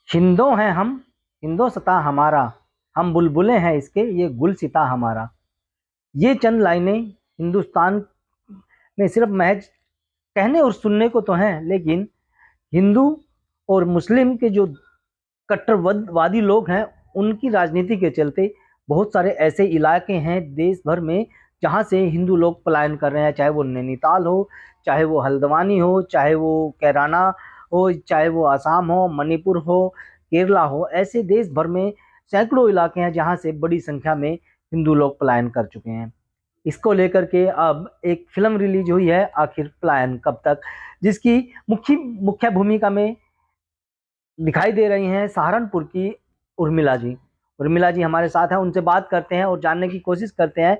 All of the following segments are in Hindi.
हिंदो हैं हम, हिंदोसता हमारा, हम बुलबुलें हैं इसके, ये गुलसिता हमारा। ये चंद लाइनें हिंदुस्तान में सिर्फ महज कहने और सुनने को तो हैं, लेकिन हिंदू और मुस्लिम के जो कट्टरवादी लोग हैं, उनकी राजनीति के चलते बहुत सारे ऐसे इलाके हैं देश भर में जहां से हिंदू लोग पलायन कर रहे हैं। चाहे वो नैनीताल हो, चाहे वो हल्द्वानी हो, चाहे वो कैराना हो, चाहे वो आसाम हो, मणिपुर हो, केरला हो, ऐसे देश भर में सैकड़ों इलाके हैं जहां से बड़ी संख्या में हिंदू लोग पलायन कर चुके हैं। इसको लेकर के अब एक फिल्म रिलीज हुई है, आखिर पलायन कब तक, जिसकी मुख्य मुख्य भूमिका में दिखाई दे रही हैं सहारनपुर की उर्मिला जी। उर्मिला जी हमारे साथ हैं, उनसे बात करते हैं और जानने की कोशिश करते हैं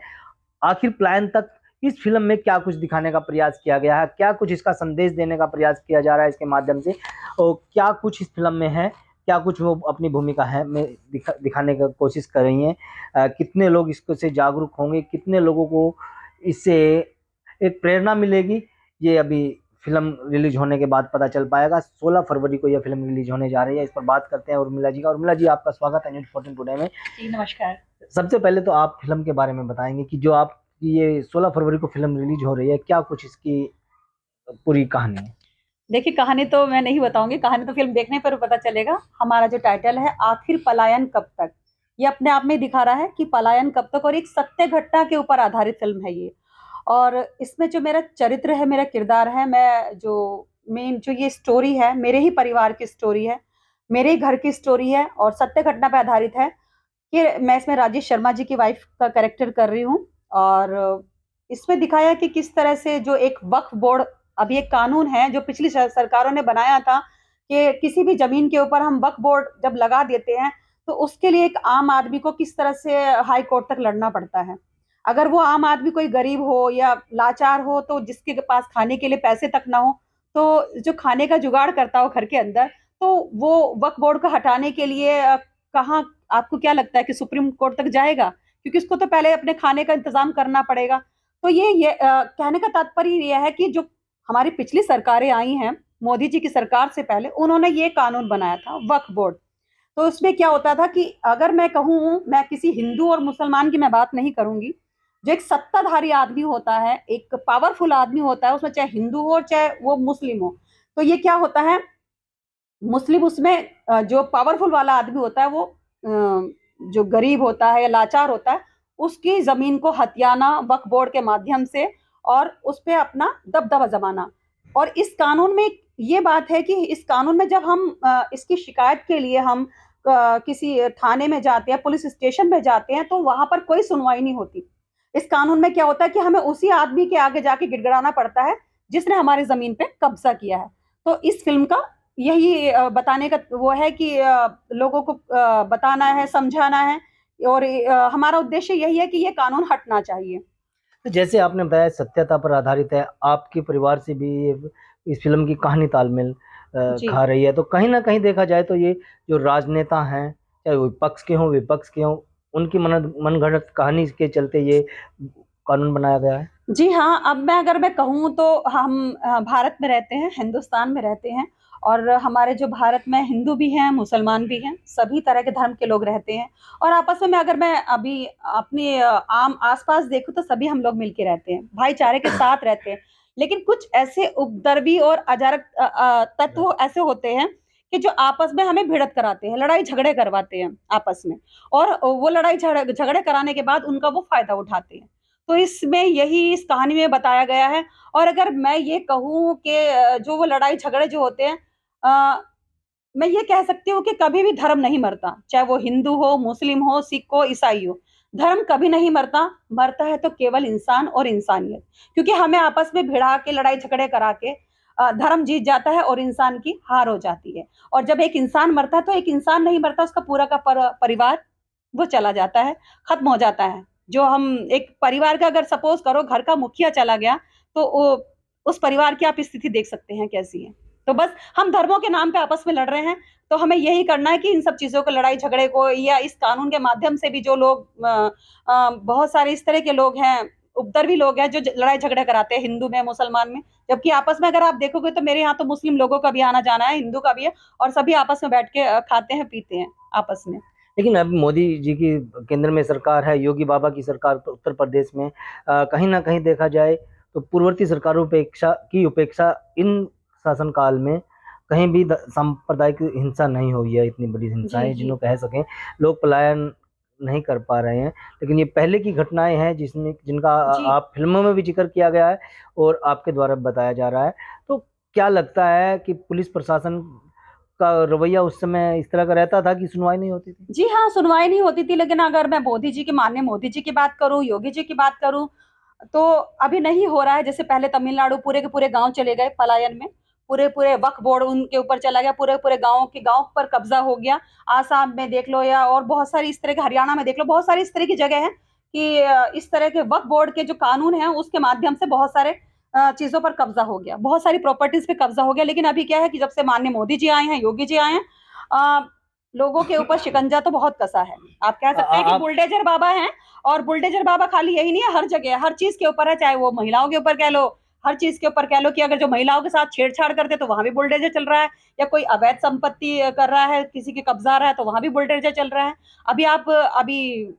आखिर पलायन तक इस फिल्म में क्या कुछ दिखाने का प्रयास किया गया है, क्या कुछ इसका संदेश देने का प्रयास किया जा रहा है इसके माध्यम से, और क्या कुछ इस फिल्म में है, क्या कुछ वो अपनी भूमिका है में दिखाने की कोशिश कर रही हैं। कितने लोग इसको से जागरूक होंगे, कितने लोगों को इससे एक प्रेरणा मिलेगी, ये अभी फिल्म रिलीज होने के बाद पता चल पाएगा। 16 फरवरी को यह फिल्म रिलीज होने जा रही है। इस पर बात करते हैं उर्मिला जी का। उर्मिला जी, आपका स्वागत है न्यूज 14 टुडे में। जी नमस्कार। सबसे पहले तो आप फिल्म के बारे में बताएंगे कि जो आप ये 16 फरवरी को फिल्म रिलीज हो रही है, क्या कुछ इसकी पूरी कहानी है। देखिए, कहानी तो मैं नहीं बताऊंगी, कहानी तो फिल्म देखने पर पता चलेगा। हमारा जो टाइटल है आखिर पलायन कब तक, ये अपने आप में दिखा रहा है कि पलायन कब तक, और एक सत्य घटना के ऊपर आधारित फिल्म है ये। और इसमें जो मेरा चरित्र है, मेरा किरदार है, मैं जो मेन जो ये स्टोरी है, मेरे ही परिवार की स्टोरी है, मेरे ही घर की स्टोरी है और सत्य घटना पर आधारित है कि मैं इसमें राजेश शर्मा जी की वाइफ का कैरेक्टर कर रही हूँ। और इसमें दिखाया कि किस तरह से जो एक वक्फ बोर्ड, अभी एक कानून है जो पिछली सरकारों ने बनाया था कि किसी भी जमीन के ऊपर हम वक्फ बोर्ड जब लगा देते हैं तो उसके लिए एक आम आदमी को किस तरह से हाई कोर्ट तक लड़ना पड़ता है। अगर वो आम आदमी कोई गरीब हो या लाचार हो, तो जिसके पास खाने के लिए पैसे तक ना हो, तो जो खाने का जुगाड़ करता हो घर के अंदर, तो वो वक्फ बोर्ड को हटाने के लिए कहाँ, आपको क्या लगता है कि सुप्रीम कोर्ट तक जाएगा? क्योंकि उसको तो पहले अपने खाने का इंतजाम करना पड़ेगा। तो ये कहने का तात्पर्य ये है कि जो हमारी पिछली सरकारें आई हैं, मोदी जी की सरकार से पहले उन्होंने ये कानून बनाया था वक्फ बोर्ड। तो उसमें क्या होता था कि अगर मैं कहूँ, मैं किसी हिंदू और मुसलमान की मैं बात नहीं करूंगी, जो एक सत्ताधारी आदमी होता है, एक पावरफुल आदमी होता है, उसमें चाहे हिंदू हो चाहे वो मुस्लिम हो, तो ये क्या होता है, मुस्लिम उसमें जो पावरफुल वाला आदमी होता है वो जो गरीब होता है या लाचार होता है, उसकी जमीन को हथियाना वक्फ बोर्ड के माध्यम से और उस पे अपना दबदबा जमाना। और इस कानून में ये बात है कि इस कानून में जब हम इसकी शिकायत के लिए हम किसी थाने में जाते हैं, पुलिस स्टेशन में जाते हैं, तो वहां पर कोई सुनवाई नहीं होती। इस कानून में क्या होता है कि हमें उसी आदमी के आगे जाके गिड़गिड़ाना पड़ता है जिसने हमारी जमीन पे कब्जा किया है। तो इस फिल्म का यही बताने का वो है कि लोगों को बताना है, समझाना है, और हमारा उद्देश्य यही है कि ये कानून हटना चाहिए। तो जैसे आपने बताया सत्यता पर आधारित है, आपके परिवार से भी इस फिल्म की कहानी तालमेल जी। खा रही है, तो कहीं ना कहीं देखा जाए तो ये जो राजनेता हैं, चाहे वो विपक्ष के हों विपक्ष के हों, उनकी मनगढ़ंत कहानी के चलते ये कानून बनाया गया है। जी हाँ, अब अगर मैं कहूँ तो हम भारत में रहते हैं, हिंदुस्तान में रहते हैं, और हमारे जो भारत में हिंदू भी हैं, मुसलमान भी हैं, सभी तरह के धर्म के लोग रहते हैं। और आपस में अगर मैं अभी अपने आम आसपास देखूँ तो सभी हम लोग मिलके रहते हैं, भाईचारे के साथ रहते हैं। लेकिन कुछ ऐसे उपद्रवी और अजारक तत्व ऐसे होते हैं कि जो आपस में हमें भिड़त कराते हैं, लड़ाई झगड़े करवाते हैं आपस में, और वो लड़ाई झगड़े कराने के बाद उनका वो फायदा उठाते हैं। तो इसमें यही इस कहानी में बताया गया है। और अगर मैं ये कहूँ कि जो वो लड़ाई झगड़े जो होते हैं, अ, मैं ये कह सकती हूँ कि कभी भी धर्म नहीं मरता, चाहे वो हिंदू हो, मुस्लिम हो, सिख हो, ईसाई हो, धर्म कभी नहीं मरता। मरता है तो केवल इंसान और इंसानियत, क्योंकि हमें आपस में भिड़ा के लड़ाई झगड़े करा के धर्म जीत जाता है और इंसान की हार हो जाती है। और जब एक इंसान मरता है तो एक इंसान नहीं मरता, उसका पूरा का परिवार वो चला जाता है, खत्म हो जाता है। जो हम एक परिवार का, अगर सपोज करो घर का मुखिया चला गया, तो उस परिवार की आप स्थिति देख सकते हैं कैसी है। तो बस हम धर्मों के नाम पे आपस में लड़ रहे हैं, तो हमें यही करना है कि इन सब चीजों को, लड़ाई झगड़े को, या इस कानून के माध्यम से भी जो लोग बहुत सारे इस तरह के लोग हैं, उपद्रवी लोग हैं जो लड़ाई झगड़े कराते हैं हिंदू में मुसलमान में, जबकि आपस में अगर आप देखोगे तो मेरे यहाँ तो मुस्लिम लोगों का भी आना जाना है, हिंदू का भी है, और सभी आपस में बैठ के खाते हैं पीते हैं आपस में। लेकिन अब मोदी जी की केंद्र में सरकार है, योगी बाबा की सरकार उत्तर प्रदेश में, कहीं ना कहीं देखा जाए तो पूर्ववर्ती सरकारों की उपेक्षा इन शासनकाल में कहीं भी सांप्रदायिक हिंसा नहीं हुई है, इतनी बड़ी हिंसाएं जिन्हों कह सकें। लोग पलायन नहीं कर पा रहे हैं, लेकिन ये पहले की घटनाएं हैं जिनका आप फिल्मों में भी जिक्र किया गया है और आपके द्वारा बताया जा रहा है। तो क्या लगता है कि पुलिस प्रशासन का रवैया उस समय इस तरह का रहता था कि सुनवाई नहीं होती थी? जी हाँ, सुनवाई नहीं होती थी, लेकिन अगर मैं माननीय मोदी जी की बात करूं, योगी जी की बात करूं, तो अभी नहीं हो रहा है। जैसे पहले तमिलनाडु पूरे के पूरे गांव चले गए पलायन में, पूरे पूरे वक्फ बोर्ड उनके ऊपर चला गया, पूरे पूरे गांव पर कब्जा हो गया। आसाम में देख लो या और बहुत सारी इस तरह के, हरियाणा में देख लो, बहुत सारी इस तरह की जगह है कि इस तरह के वक्फ बोर्ड के जो कानून है उसके माध्यम से बहुत सारे चीजों पर कब्जा हो गया, बहुत सारी प्रॉपर्टीज पे कब्जा हो गया। लेकिन अभी क्या है कि जब से माननीय मोदी जी आए हैं, योगी जी आए हैं, लोगों के ऊपर शिकंजा तो बहुत कसा है। आप कह सकते हैं कि बुलडोजर बाबा हैं, और बुलडोजर बाबा खाली यही नहीं है, हर जगह हर चीज के ऊपर है, चाहे वो महिलाओं के ऊपर कह लो, हर चीज के ऊपर कह लो कि अगर जो महिलाओं के साथ छेड़छाड़ करते तो वहां भी बुलडोजर चल रहा है, या कोई अवैध संपत्ति कर रहा है, किसी के कब्जा आ रहा है तो वहां भी बुलडोजर चल रहा है। अभी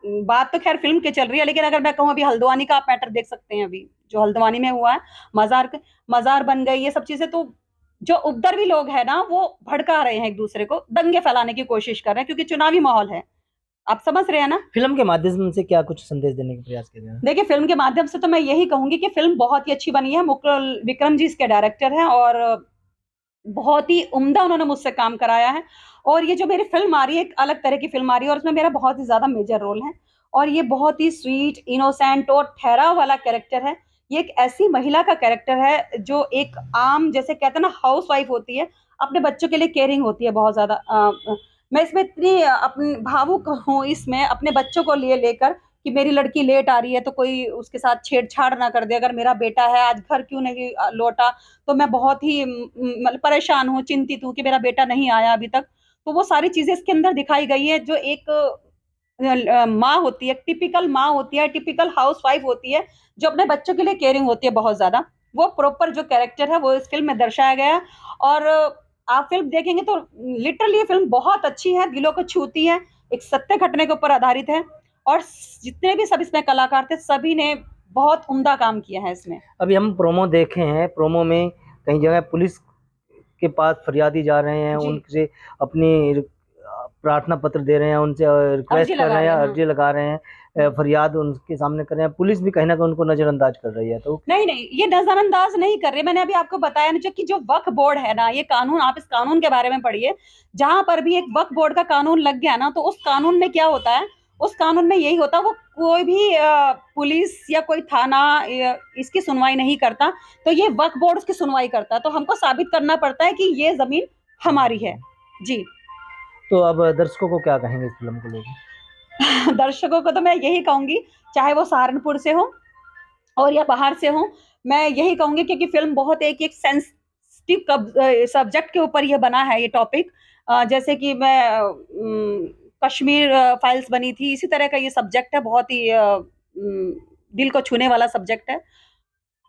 बात तो खैर फिल्म की चल रही है, लेकिन अगर मैं कहूँ अभी हल्द्वानी का आप मैटर देख सकते हैं, अभी जो हल्द्वानी में हुआ है, मजार बन गई, ये सब चीजें। तो जो उपद्रवी लोग हैं ना, वो भड़का रहे हैं, एक दूसरे को दंगे फैलाने की कोशिश कर रहे हैं, क्योंकि चुनावी माहौल है। आप समझ रहे हैं ना? फिल्म के माध्यम से क्या कुछ संदेश देने का प्रयास कर रहे हैं? देखिए, फिल्म के माध्यम से तो मैं यही कहूंगी कि फिल्म बहुत ही अच्छी बनी है। मुकुल विक्रम जी इसके डायरेक्टर हैं, और बहुत ही उम्दा उन्होंने मुझसे काम कराया है। और ये जो मेरी फिल्म आ रही है, एक अलग तरह की फिल्म आ रही है, और उसमें मेरा बहुत ही ज्यादा मेजर रोल है। और ये बहुत ही स्वीट, इनोसेंट और ठहराव वाला कैरेक्टर है। ये एक ऐसी महिला का कैरेक्टर है जो एक आम, जैसे कहते हैं ना, हाउस वाइफ होती है, अपने बच्चों के लिए केयरिंग होती है बहुत ज्यादा। मैं इसमें इतनी अपनी भावुक हूँ इसमें, अपने बच्चों को लेकर कि मेरी लड़की लेट आ रही है तो कोई उसके साथ छेड़छाड़ ना कर दे, अगर मेरा बेटा है आज घर क्यों नहीं लौटा, तो मैं बहुत ही मतलब परेशान हूँ, चिंतित हूँ कि मेरा बेटा नहीं आया अभी तक। तो वो सारी चीजें इसके अंदर दिखाई गई है, जो एक माँ होती है, टिपिकल माँ होती है, टिपिकल हाउस वाइफ होती है, जो अपने बच्चों के लिए केयरिंग होती है बहुत ज्यादा। वो प्रॉपर जो कैरेक्टर है वो इस फिल्म में दर्शाया गया है। और आप फिल्म देखेंगे तो लिटरली ये फिल्म बहुत अच्छी है, दिलों को छूती है, एक सत्य घटने के ऊपर आधारित है, और जितने भी सब इसमें कलाकार थे सभी ने बहुत उम्दा काम किया है इसमें। अभी हम प्रोमो देखे हैं, प्रोमो में कई जगह पुलिस के पास फरियादी जा रहे हैं, उनसे अपनी प्रार्थना पत्र दे रहे हैं, उनसे रिक्वेस्ट कर रहे हैं, अर्जी लगा रहे हैं, फरियाद उनके सामने कर रहे हैं। पुलिस भी कहीं ना कहीं उनको नजरअंदाज कर रही है। तो नहीं, ये नजरअंदाज नहीं कर रहे। मैंने अभी आपको बताया ना, जो कि जो वक्फ बोर्ड है ना, ये कानून, आप इस कानून के बारे में पढ़िए। जहां पर भी एक वक्फ बोर्ड का कानून लग गया ना, तो उस कानून में क्या होता है, उस कानून में यही होता है, वो कोई भी पुलिस या कोई थाना इसकी सुनवाई नहीं करता, तो ये वक्फ बोर्ड उसकी सुनवाई करता है। तो हमको साबित करना पड़ता है कि ये जमीन हमारी है। जी। तो अब दर्शकों को क्या कहेंगे इस फिल्म को लेकर? दर्शकों को तो मैं यही कहूंगी, चाहे वो सहारनपुर से हो और या बाहर से हो, मैं यही कहूंगी, क्योंकि फिल्म बहुत एक सेंसिटिव सब्जेक्ट के ऊपर ये बना है, ये टॉपिक। जैसे कि मैं कश्मीर फाइल्स बनी थी, इसी तरह का ये सब्जेक्ट है, बहुत ही दिल को छूने वाला सब्जेक्ट है।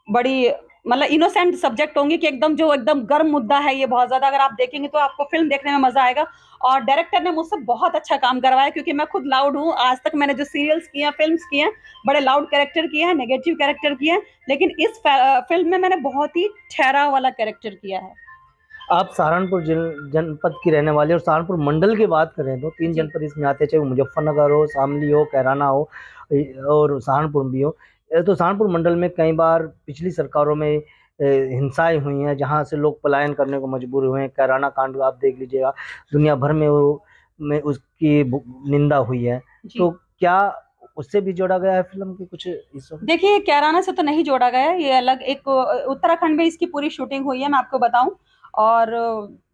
बड़ी मतलब इनोसेंट सब्जेक्ट होंगे कि एकदम गर्म मुद्दा है ये बहुत ज्यादा। अगर आप देखेंगे तो आपको फिल्म देखने में मजा आएगा। और डायरेक्टर ने मुझसे बहुत अच्छा काम करवाया, क्योंकि मैं खुद लाउड हूँ। आज तक मैंने जो सीरियल्स किए हैं, फिल्म्स किए हैं, बड़े लाउड कैरेक्टर किए हैं, नेगेटिव कैरेक्टर किए हैं, लेकिन इस फिल्म में मैंने बहुत ही ठहराव वाला कैरेक्टर किया है। आप सहारनपुर जनपद की रहने वाले, और सहारनपुर मंडल की बात करें तो 3 जनपद इसमें आते हैं, चाहे वो मुजफ्फरनगर हो, शामली हो, कैराना हो और सहारनपुर भी हो। तो सहारनपुर मंडल में कई बार पिछली सरकारों में हिंसाएं हुई हैं, जहां से लोग पलायन करने को मजबूर हुए हैं। कैराना कांड आप देख लीजिएगा, दुनिया भर में उसकी निंदा हुई है। तो क्या उससे भी जोड़ा गया है फिल्म के कुछ हिस्सों? देखिए, कैराना से तो नहीं जोड़ा गया है, ये अलग एक उत्तराखंड में इसकी पूरी शूटिंग हुई है, मैं आपको बताऊं। और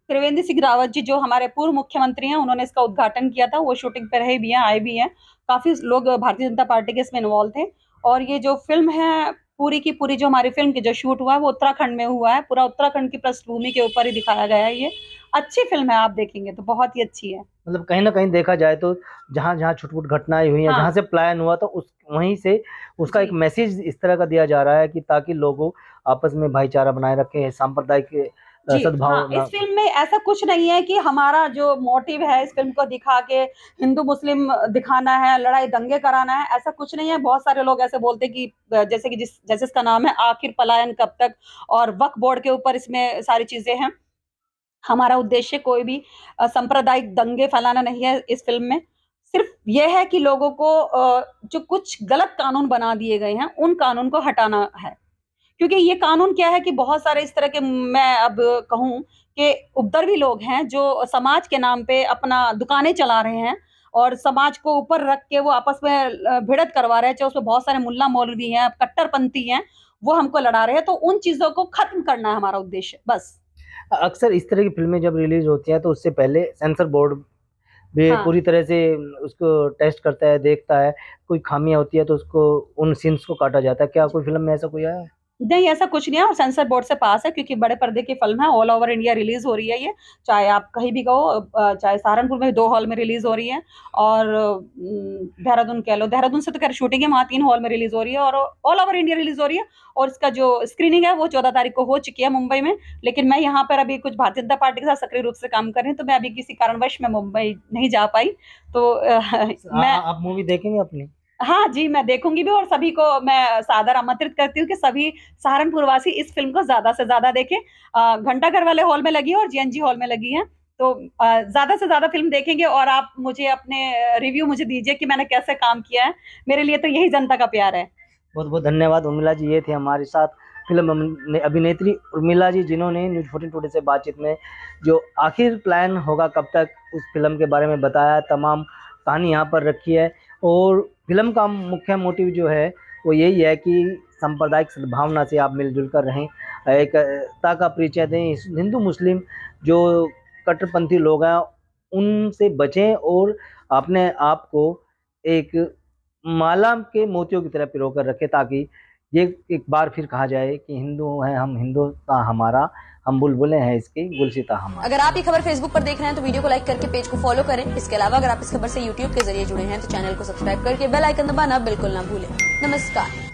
त्रिवेंद्र सिंह रावत जी, जो हमारे पूर्व मुख्यमंत्री हैं, उन्होंने इसका उद्घाटन किया था। वो शूटिंग पे रहे भी हैं, आए भी हैं, काफी लोग भारतीय जनता पार्टी के इसमें इन्वॉल्व थे। और ये जो फिल्म है पूरी की पूरी जो हमारी फिल्म की जो शूट हुआ है वो उत्तराखंड में हुआ है, पूरा उत्तराखंड की पृष्ठभूमि के ऊपर ही दिखाया गया है। ये अच्छी फिल्म है, आप देखेंगे तो बहुत ही अच्छी है। मतलब कहीं ना कहीं देखा जाए तो जहाँ जहाँ छुटपुट घटनाएं हुई हैं, हाँ जहाँ से पलायन हुआ, तो उस वहीं से उसका एक जी मैसेज इस तरह का दिया जा रहा है कि ताकि लोगों आपस में भाईचारा बनाए रखें, सांप्रदायिक जी हाँ, इस सद्भावना। फिल्म में ऐसा कुछ नहीं है कि हमारा जो मोटिव है इस फिल्म को दिखा के हिंदू मुस्लिम दिखाना है, लड़ाई दंगे कराना है, ऐसा कुछ नहीं है। बहुत सारे लोग ऐसे बोलते हैं कि जैसे कि जैसे इसका नाम है आखिर पलायन कब तक, और वक्फ बोर्ड के ऊपर इसमें सारी चीजें हैं। हमारा उद्देश्य कोई भी सांप्रदायिक दंगे फैलाना नहीं है इस फिल्म में। सिर्फ यह है कि लोगों को जो कुछ गलत कानून बना दिए गए हैं उन कानून को हटाना है। क्योंकि ये कानून क्या है कि बहुत सारे इस तरह के, मैं अब कहूँ कि उपद्रवी लोग हैं जो समाज के नाम पे अपना दुकानें चला रहे हैं और समाज को ऊपर रख के वो आपस में भिड़त करवा रहे हैं। चाहे उसमें बहुत सारे मुल्ला मौलवी हैं, कट्टरपंथी हैं, वो हमको लड़ा रहे हैं। तो उन चीजों को खत्म करना है हमारा उद्देश्य, बस। अक्सर इस तरह की फिल्में जब रिलीज होती हैं तो उससे पहले सेंसर बोर्ड भी हाँ पूरी तरह से उसको टेस्ट करता है, देखता है। कोई खामियां होती है तो उसको उन सीन्स को काटा जाता है। क्या कोई फिल्म में ऐसा कोई आया है? नहीं, ऐसा कुछ नहीं है, और सेंसर बोर्ड से पास है क्योंकि बड़े पर्दे की फिल्म है। ऑल ओवर इंडिया रिलीज हो रही है ये, चाहे आप कहीं भी कहो। चाहे सहारनपुर में 2 हॉल में रिलीज हो रही है, और देहरादून कह लो, देहरादून से तो खैर शूटिंग है, वहाँ 3 हॉल में रिलीज हो रही है, और ऑल ओवर इंडिया रिलीज हो रही है। और इसका जो स्क्रीनिंग है वो 14 तारीख को हो चुकी है मुंबई में। लेकिन मैं यहाँ पर अभी कुछ भारतीय जनता पार्टी के साथ सक्रिय रूप से काम कर रही हूँ, तो मैं अभी किसी कारणवश मैं मुंबई नहीं जा पाई। तो मैं आप मूवी देखेंगे अपनी? हाँ जी, मैं देखूंगी भी, और सभी को मैं सादर आमंत्रित करती हूँ कि सभी सहारनपुर वासी इस फिल्म को ज्यादा से ज्यादा देखें। घंटाघर वाले हॉल में लगी है और जीएनजी हॉल में लगी है। तो ज्यादा से ज्यादा फिल्म देखेंगे, और आप मुझे अपने रिव्यू मुझे दीजिए कि मैंने कैसे काम किया है। मेरे लिए तो यही जनता का प्यार है। बहुत बहुत धन्यवाद उर्मिला जी। ये थे हमारे साथ फिल्म अभिनेत्री उर्मिला जी, जिन्होंने न्यूज 14 टुडे से बातचीत में जो आखिर प्लान होगा कब तक उस फिल्म के बारे में बताया। तमाम कहानी यहाँ पर रखी है, और फिल्म का मुख्य मोटिव जो है वो यही है कि सांप्रदायिक सद्भावना से आप मिलजुल कर रहें, एकता का परिचय दें। हिंदू मुस्लिम जो कट्टरपंथी लोग हैं उनसे बचें, और अपने आप को एक माला के मोतियों की तरह पिरो कर रखे, ताकि ये एक बार फिर कहा जाए कि हिंदू हैं हम, हिंदुस्तान हमारा, हम बुलबुलें हैं इसकी, गुलसिता हमारा। अगर आप ये खबर फेसबुक पर देख रहे हैं तो वीडियो को लाइक करके पेज को फॉलो करें। इसके अलावा अगर आप इस खबर से यूट्यूब के जरिए जुड़े हैं तो चैनल को सब्सक्राइब करके बेल आइकन दबाना बिल्कुल ना भूलें। नमस्कार।